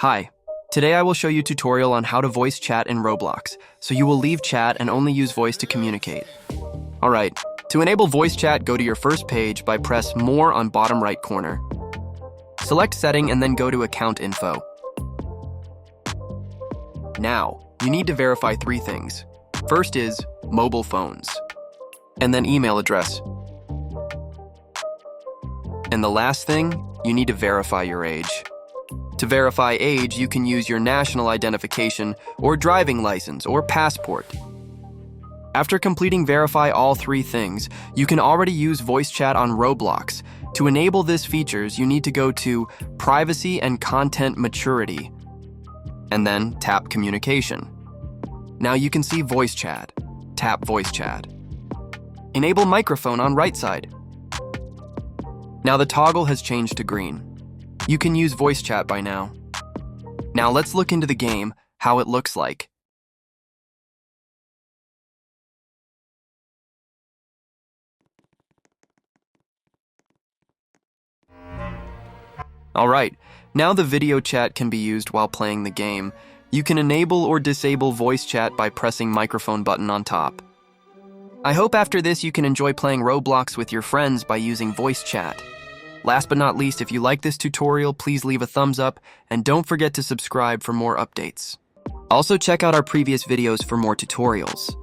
Hi, today I will show you a tutorial on how to voice chat in Roblox, so you will leave chat and only use voice to communicate. Alright, to enable voice chat, go to your first page by press More on bottom right corner. Select Setting and then go to Account Info. Now, you need to verify 3 things. First is mobile phones, and then email address. And the last thing, you need to verify your age. To verify age, you can use your national identification or driving license or passport. After completing verify all 3 things, you can already use voice chat on Roblox. To enable this features, you need to go to Privacy and Content Maturity, and then tap Communication. Now you can see voice chat. Tap voice chat. Enable microphone on right side. Now the toggle has changed to green. You can use voice chat by now. Now let's look into the game, how it looks like. Alright, now the video chat can be used while playing the game. You can enable or disable voice chat by pressing microphone button on top. I hope after this you can enjoy playing Roblox with your friends by using voice chat. Last but not least, if you like this tutorial, please leave a thumbs up and don't forget to subscribe for more updates. Also check out our previous videos for more tutorials.